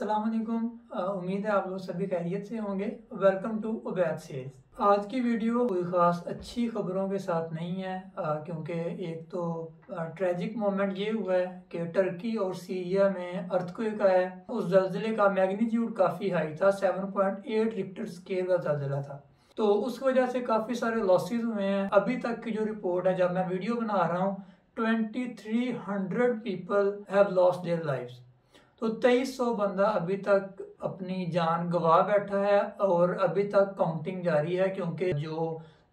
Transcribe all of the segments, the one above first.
अस्सलाम वालेकुम। उम्मीद है आप लोग सभी खैरियत से होंगे। Welcome to Ubaid sales. आज की वीडियो कोई ख़ास अच्छी खबरों के साथ नहीं है, क्योंकि एक तो ट्रेजिक मोमेंट ये हुआ है कि टर्की और सीरिया में अर्थक्वेक आया है। उस जल्जले का मैग्नीट्यूड काफ़ी हाई था, 7.8 रिक्टर स्केल का जल्जला था। तो उस वजह से काफ़ी सारे लॉसेस हुए हैं। अभी तक की जो रिपोर्ट है, जब मैं वीडियो बना रहा हूँ, 2300 people have lost their lives. तो 2300 बंदा अभी तक अपनी जान गंवा बैठा है और अभी तक काउंटिंग जारी है, क्योंकि जो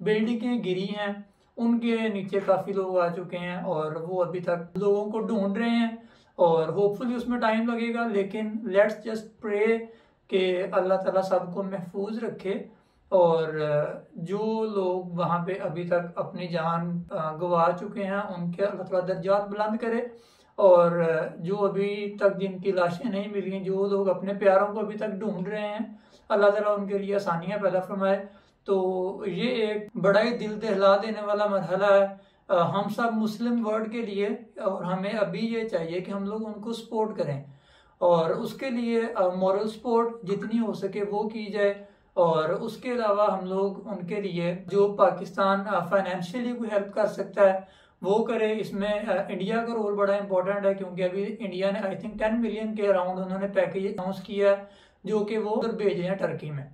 बिल्डिंगें गिरी हैं उनके नीचे काफ़ी लोग आ चुके हैं और वो अभी तक लोगों को ढूंढ रहे हैं और होपफुली उसमें टाइम लगेगा। लेकिन लेट्स जस्ट प्रे कि अल्लाह ताला सबको महफूज रखे और जो लोग वहाँ पे अभी तक अपनी जान गंवा चुके हैं उनके अल्लाह ताला दर्जात बुलंद करे। और जो अभी तक जिनकी लाशें नहीं मिली, जो लोग अपने प्यारों को अभी तक ढूंढ रहे हैं, अल्लाह ताला उनके लिए आसानियां पैदा फरमाए। तो ये एक बड़ा ही दिल दहला देने वाला मरहला है हम सब मुस्लिम वर्ल्ड के लिए, और हमें अभी ये चाहिए कि हम लोग उनको सपोर्ट करें और उसके लिए मॉरल सपोर्ट जितनी हो सके वो की जाए। और उसके अलावा हम लोग उनके लिए जो पाकिस्तान फाइनेंशियली कोई हेल्प कर सकता है वो करे। इसमें इंडिया का रोल बड़ा इंपॉर्टेंट है, क्योंकि अभी इंडिया ने आई थिंक 10 मिलियन के अराउंड उन्होंने पैकेज अनाउंस किया है, जो कि वो उधर भेजे हैं टर्की में।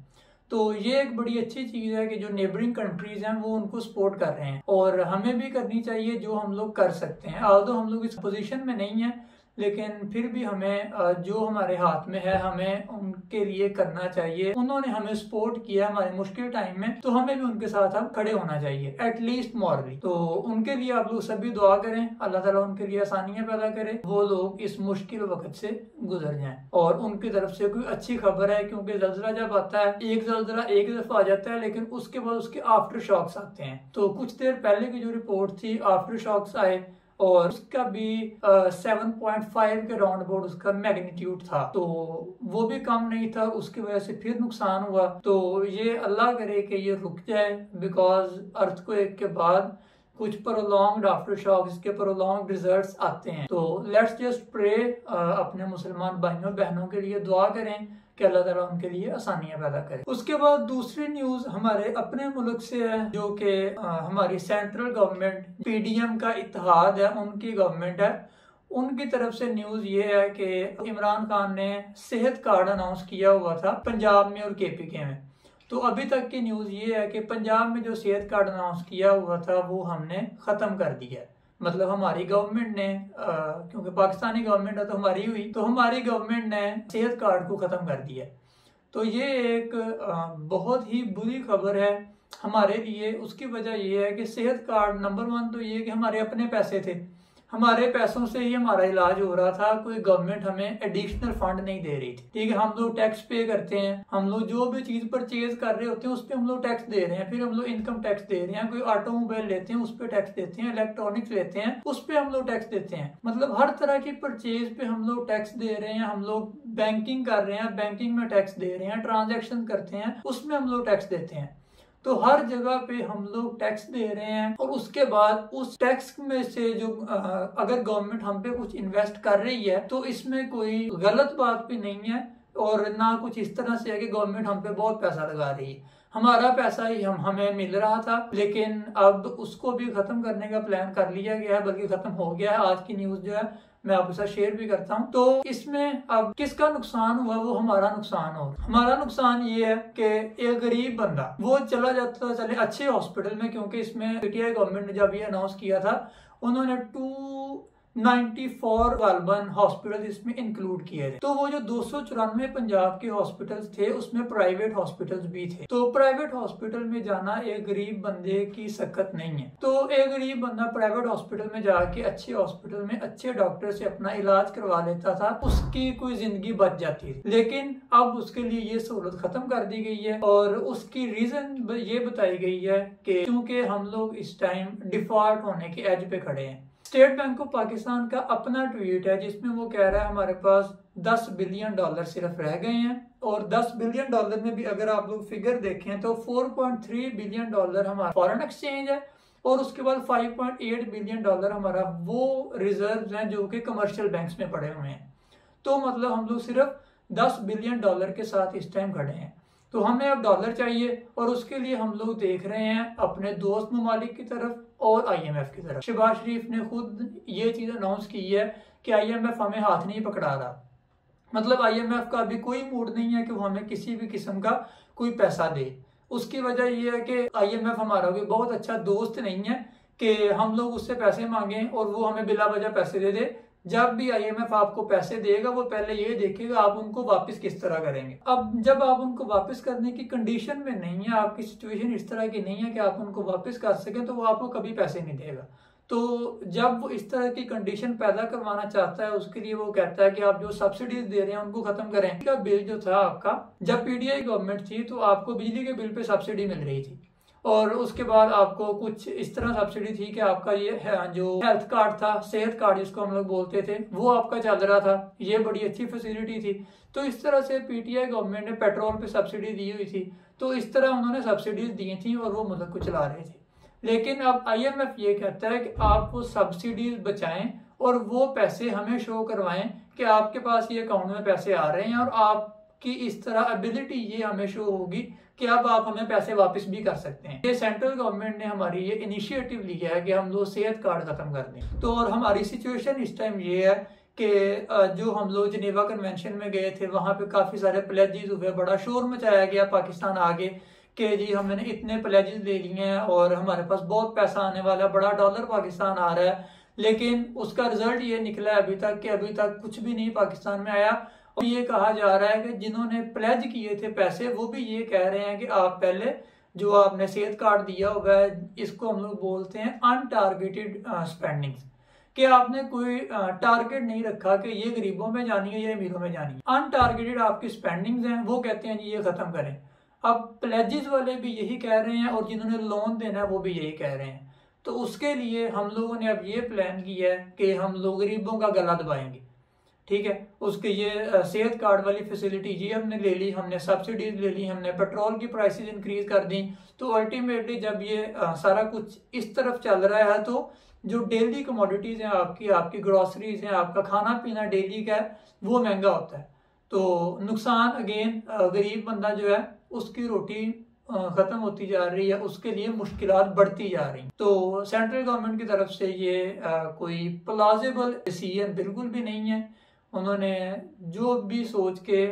तो ये एक बड़ी अच्छी चीज़ है कि जो नेबरिंग कंट्रीज हैं वो उनको सपोर्ट कर रहे हैं और हमें भी करनी चाहिए जो हम लोग कर सकते हैं। आल्दो हम लोग इस पोजीशन में नहीं है, लेकिन फिर भी हमें जो हमारे हाथ में है हमें उनके लिए करना चाहिए। उन्होंने हमें सपोर्ट किया हमारे मुश्किल टाइम में, तो हमें भी उनके साथ अब खड़े होना चाहिए, एटलीस्ट मॉरली। तो उनके लिए आप लोग सभी दुआ करें, अल्लाह ताला उनके लिए आसानियां पैदा करे, वो लोग इस मुश्किल वक्त से गुजर जाएं। और उनकी तरफ से कोई अच्छी खबर है, क्योंकि जल्जला जब आता है, एक जल्जला एक दफा आ जाता है लेकिन उसके बाद उसके आफ्टर शॉक्स आते हैं। तो कुछ देर पहले की जो रिपोर्ट थी, आफ्टर शॉक्स आए और उसका भी 7.5 के राउंड अबाउट उसका मैग्नीट्यूड था, तो वो भी कम नहीं था। उसकी वजह से फिर नुकसान हुआ। तो ये अल्लाह करे कि ये रुक जाए, बिकॉज अर्थक्वेक के बाद कुछ प्रोलॉन्ग्ड आफ्टर शॉक, इसके प्रोलॉन्ग्ड रिजल्ट्स आते हैं। तो लेट्स जस्ट प्रे, अपने मुसलमान भाइयों बहनों के लिए दुआ करें कि अल्लाह ताला उनके लिए आसानियां पैदा करे। उसके बाद दूसरी न्यूज हमारे अपने मुल्क से है, जो कि हमारी सेंट्रल गवर्नमेंट पीडीएम का इत्तेहाद है, उनकी गवर्नमेंट है। उनकी तरफ से न्यूज ये है कि इमरान खान ने सेहत कार्ड अनाउंस किया हुआ था पंजाब में और केपीके में। तो अभी तक की न्यूज ये है कि पंजाब में जो सेहत कार्ड अनाउंस किया हुआ था वो हमने खत्म कर दिया है। मतलब हमारी गवर्नमेंट ने, क्योंकि पाकिस्तानी गवर्नमेंट है तो हमारी हुई, तो हमारी गवर्नमेंट ने सेहत कार्ड को खत्म कर दिया। तो ये एक बहुत ही बुरी खबर है हमारे लिए। उसकी वजह ये है कि सेहत कार्ड, नंबर 1 तो ये कि हमारे अपने पैसे थे, हमारे पैसों से ही हमारा इलाज हो रहा था, कोई गवर्नमेंट हमें एडिशनल फंड नहीं दे रही थी। ठीक है, हम लोग टैक्स पे करते हैं, हम लोग जो भी चीज परचेज कर रहे होते हैं उस पर हम लोग टैक्स दे रहे हैं, फिर हम लोग इनकम टैक्स दे रहे हैं, कोई ऑटोमोबाइल लेते हैं उस पर टैक्स देते हैं, इलेक्ट्रॉनिक्स लेते हैं उस पर हम लोग टैक्स देते हैं। मतलब हर तरह की परचेज पे हम लोग टैक्स दे रहे हैं। हम लोग बैंकिंग कर रहे हैं, बैंकिंग में टैक्स दे रहे हैं, ट्रांजेक्शन करते हैं उसमें हम लोग टैक्स देते हैं। तो हर जगह पे हम लोग टैक्स दे रहे हैं और उसके बाद उस टैक्स में से जो अगर गवर्नमेंट हम पे कुछ इन्वेस्ट कर रही है तो इसमें कोई गलत बात भी नहीं है और ना कुछ इस तरह से है कि गवर्नमेंट हम पे बहुत पैसा लगा रही है। हमारा पैसा ही हमें मिल रहा था, लेकिन अब उसको भी खत्म करने का प्लान कर लिया गया है, बल्कि खत्म हो गया है। आज की न्यूज जो है मैं आपके साथ शेयर भी करता हूँ। तो इसमें अब किसका नुकसान हुआ, वो हमारा नुकसान हो। हमारा नुकसान ये है कि एक गरीब बंदा वो चला जाता चले अच्छे हॉस्पिटल में, क्योंकि इसमें पीटीआई गवर्नमेंट ने जब ये अनाउंस किया था उन्होंने 294 गालबन हॉस्पिटल इसमें इंक्लूड किए थे। तो वो जो 294 पंजाब के हॉस्पिटल्स थे उसमें प्राइवेट हॉस्पिटल्स भी थे। तो प्राइवेट हॉस्पिटल में जाना एक गरीब बंदे की सकत नहीं है। तो एक गरीब बंदा प्राइवेट हॉस्पिटल में जाके अच्छे हॉस्पिटल में अच्छे डॉक्टर से अपना इलाज करवा लेता था, उसकी कोई जिंदगी बच जाती थी। लेकिन अब उसके लिए ये सहूलत खत्म कर दी गई है और उसकी रीजन ये बताई गई है कि क्योंकि हम लोग इस टाइम डिफॉल्ट होने के एज पे खड़े हैं। स्टेट बैंक ऑफ पाकिस्तान का अपना ट्वीट है जिसमें वो कह रहा है हमारे पास $10 बिलियन सिर्फ रह गए हैं। और $10 बिलियन में भी अगर आप लोग फिगर देखें तो $4.3 बिलियन हमारा फॉरेन एक्सचेंज है और उसके बाद $5.8 बिलियन हमारा वो रिजर्व हैं जो कि कमर्शियल बैंक्स में पड़े हुए हैं। तो मतलब हम लोग सिर्फ $10 बिलियन के साथ इस टाइम खड़े हैं। तो हमें अब डॉलर चाहिए और उसके लिए हम लोग देख रहे हैं अपने दोस्त ममालिक की तरफ और IMF की तरफ। शहबाज शरीफ ने खुद ये चीज़ अनाउंस की है कि IMF हमें हाथ नहीं पकड़ा रहा, मतलब IMF का अभी कोई मूड नहीं है कि वो हमें किसी भी किस्म का कोई पैसा दे। उसकी वजह यह है कि IMF हमारा कोई बहुत अच्छा दोस्त नहीं है कि हम लोग उससे पैसे मांगें और वो हमें बिला वजह पैसे दे दे। जब भी IMF आपको पैसे देगा वो पहले ये देखेगा आप उनको वापस किस तरह करेंगे। अब जब आप उनको वापस करने की कंडीशन में नहीं है, आपकी सिचुएशन इस तरह की नहीं है कि आप उनको वापस कर सकें, तो वो आपको कभी पैसे नहीं देगा। तो जब वो इस तरह की कंडीशन पैदा करवाना चाहता है उसके लिए वो कहता है कि आप जो सब्सिडीज दे रहे हैं उनको खत्म करें। का बिल जो था आपका, जब PDI गवर्नमेंट थी तो आपको बिजली के बिल पे सब्सिडी मिल रही थी और उसके बाद आपको कुछ इस तरह सब्सिडी थी कि आपका ये जो हेल्थ कार्ड था, सेहत कार्ड जिसको हम लोग बोलते थे, वो आपका चल रहा था। ये बड़ी अच्छी फैसिलिटी थी। तो इस तरह से PTI गवर्नमेंट ने पेट्रोल पे सब्सिडी दी हुई थी, तो इस तरह उन्होंने सब्सिडीज दी थी और वो मुल्क को चला रहे थे। लेकिन अब IMF ये कहता है कि आप वो सब्सिडीज बचाएं और वो पैसे हमें शो करवाएं कि आपके पास ये अकाउंट में पैसे आ रहे हैं और आपकी इस तरह एबिलिटी ये हमें शो होगी कि अब आप हमें पैसे वापस भी कर सकते हैं। ये सेंट्रल गवर्नमेंट ने हमारी ये इनिशिएटिव लिया है कि हम लोग सेहत कार्ड खत्म कर दें। तो और हमारी सिचुएशन इस टाइम ये है कि जो हम लोग जिनेवा कन्वेंशन में गए थे वहां पे काफी सारे प्लेजेस हुए, बड़ा शोर मचाया गया पाकिस्तान आगे कि जी हमने इतने प्लेजेस ले लिए हैं और हमारे पास बहुत पैसा आने वाला है, बड़ा डॉलर पाकिस्तान आ रहा है। लेकिन उसका रिजल्ट ये निकला है अभी तक कुछ भी नहीं पाकिस्तान में आया। और ये कहा जा रहा है कि जिन्होंने प्लेज किए थे पैसे वो भी ये कह रहे हैं कि आप पहले जो आपने सेहत कार्ड दिया हुआ है, इसको हम लोग बोलते हैं अनटारगेटेड स्पेंडिंग, कि आपने कोई टारगेट नहीं रखा कि ये गरीबों में जानी है या अमीरों में जानी है। अनटारगेटेड आपकी स्पेंडिंग्स हैं, वो कहते हैं जी ये खत्म करें। अब प्लेजेस वाले भी यही कह रहे हैं और जिन्होंने लोन देना है वो भी यही कह रहे हैं। तो उसके लिए हम लोगों ने अब ये प्लान किया है कि हम लोग गरीबों का गला दबाएंगे। ठीक है, उसके ये सेहत कार्ड वाली फैसिलिटी ये हमने ले ली, हमने सब्सिडीज ले ली, हमने पेट्रोल की प्राइसेस इंक्रीज कर दी। तो अल्टीमेटली जब ये सारा कुछ इस तरफ चल रहा है तो जो डेली कमोडिटीज हैं आपकी ग्रोसरीज हैं, आपका खाना पीना डेली का है, वो महंगा होता है। तो नुकसान अगेन गरीब बंदा जो है उसकी रोटी खत्म होती जा रही है, उसके लिए मुश्किलात बढ़ती जा रही। तो सेंट्रल गवर्नमेंट की तरफ से ये कोई प्लाजिबल डिसीजन बिल्कुल भी नहीं है। उन्होंने जो भी सोच के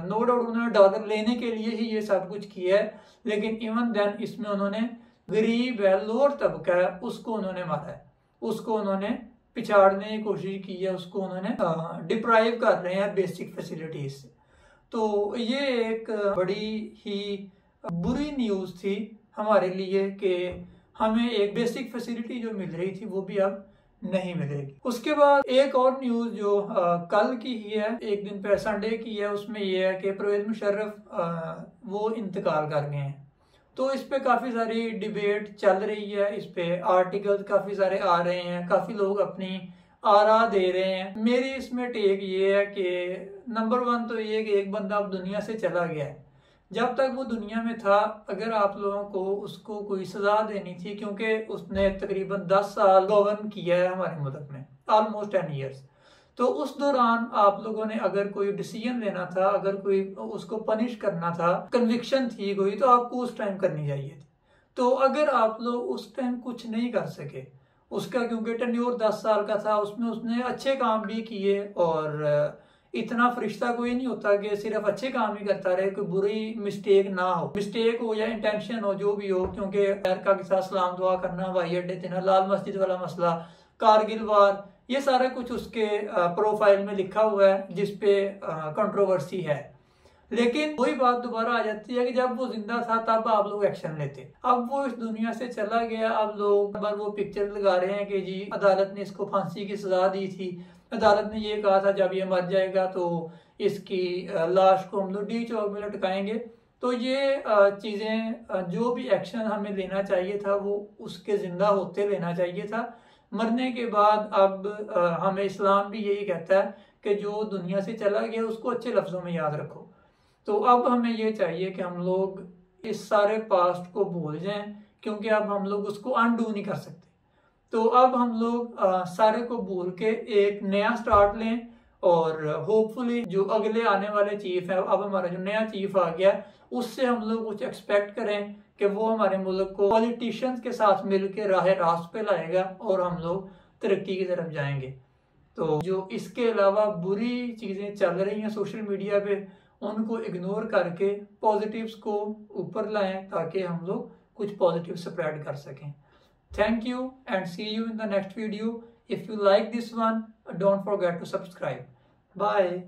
नो डाउट उन्होंने डॉलर लेने के लिए ही ये सब कुछ किया है, लेकिन इवन देन इसमें उन्होंने गरीब है, लोअर तबका है, उसको उन्होंने मारा है, उसको उन्होंने पिछाड़ने की कोशिश की है, उसको उन्होंने डिप्राइव कर रहे हैं बेसिक फैसिलिटीज से। तो ये एक बड़ी ही बुरी न्यूज़ थी हमारे लिए कि हमें एक बेसिक फैसिलिटी जो मिल रही थी वो भी अब नहीं मिलेगी। उसके बाद एक और न्यूज़ जो कल की ही है, एक दिन पहले संडे की है, उसमें यह है कि परवेज मुशर्रफ वो इंतकाल कर गए हैं। तो इस पे काफ़ी सारी डिबेट चल रही है, इस पे आर्टिकल्स काफ़ी सारे आ रहे हैं, काफ़ी लोग अपनी आरा दे रहे हैं। मेरी इसमें टेक ये है कि नंबर 1 तो ये कि एक बंदा अब दुनिया से चला गया है। जब तक वो दुनिया में था अगर आप लोगों को उसको कोई सजा देनी थी, क्योंकि उसने तकरीबन 10 साल गवर्न किया है हमारे मुल्क में, ऑलमोस्ट 10 ईयर्स। तो उस दौरान आप लोगों ने अगर कोई डिसीजन लेना था, अगर कोई उसको पनिश करना था, कन्विक्शन थी कोई, तो आपको उस टाइम करनी चाहिए थी। तो अगर आप लोग उस टाइम कुछ नहीं कर सके, उसका क्योंकि टेन्योर 10 साल का था, उसमें उसने अच्छे काम भी किए और इतना फरिश्ता कोई नहीं होता कि सिर्फ अच्छे काम ही करता रहे, कोई बुरी मिस्टेक ना हो, मिस्टेक हो या इंटेंशन हो, जो भी हो। क्योंकि अमेरिका के साथ सलाम दुआ करना, हवाई अड्डे देना, लाल मस्जिद वाला मसला, कारगिल वार, ये सारा कुछ उसके प्रोफाइल में लिखा हुआ है जिसपे कंट्रोवर्सी है। लेकिन वही बात दोबारा आ जाती है कि जब वो जिंदा था तब आप लोग एक्शन लेते, अब वो इस दुनिया से चला गया, अब लोग बार वो पिक्चर लगा रहे हैं कि जी अदालत ने इसको फांसी की सजा दी थी, अदालत ने ये कहा था जब ये मर जाएगा तो इसकी लाश को हम लोग डी चौक में लटकाएंगे। तो ये चीज़ें जो भी एक्शन हमें लेना चाहिए था वो उसके जिंदा होते लेना चाहिए था। मरने के बाद अब हमें इस्लाम भी यही कहता है कि जो दुनिया से चला गया उसको अच्छे लफ्ज़ों में याद रखो। तो अब हमें ये चाहिए कि हम लोग इस सारे पास्ट को भूल जाएं, क्योंकि अब हम लोग उसको अनडू नहीं कर सकते। तो अब हम लोग सारे को भूल के एक नया स्टार्ट लें और होपफुली जो अगले आने वाले चीफ है, अब हमारा जो नया चीफ आ गया उससे हम लोग कुछ एक्सपेक्ट करें कि वो हमारे मुल्क को पॉलिटिशियंस के साथ मिलकर राह रास्त पे लाएगा और हम लोग तरक्की की तरफ जाएंगे। तो जो इसके अलावा बुरी चीज़ें चल रही हैं सोशल मीडिया पे, उनको इग्नोर करके पॉजिटिव्स को ऊपर लाएं ताकि हम लोग कुछ पॉजिटिव स्प्रेड कर सकें। Thank you and see you in the next video. If you like this one, don't forget to subscribe. Bye.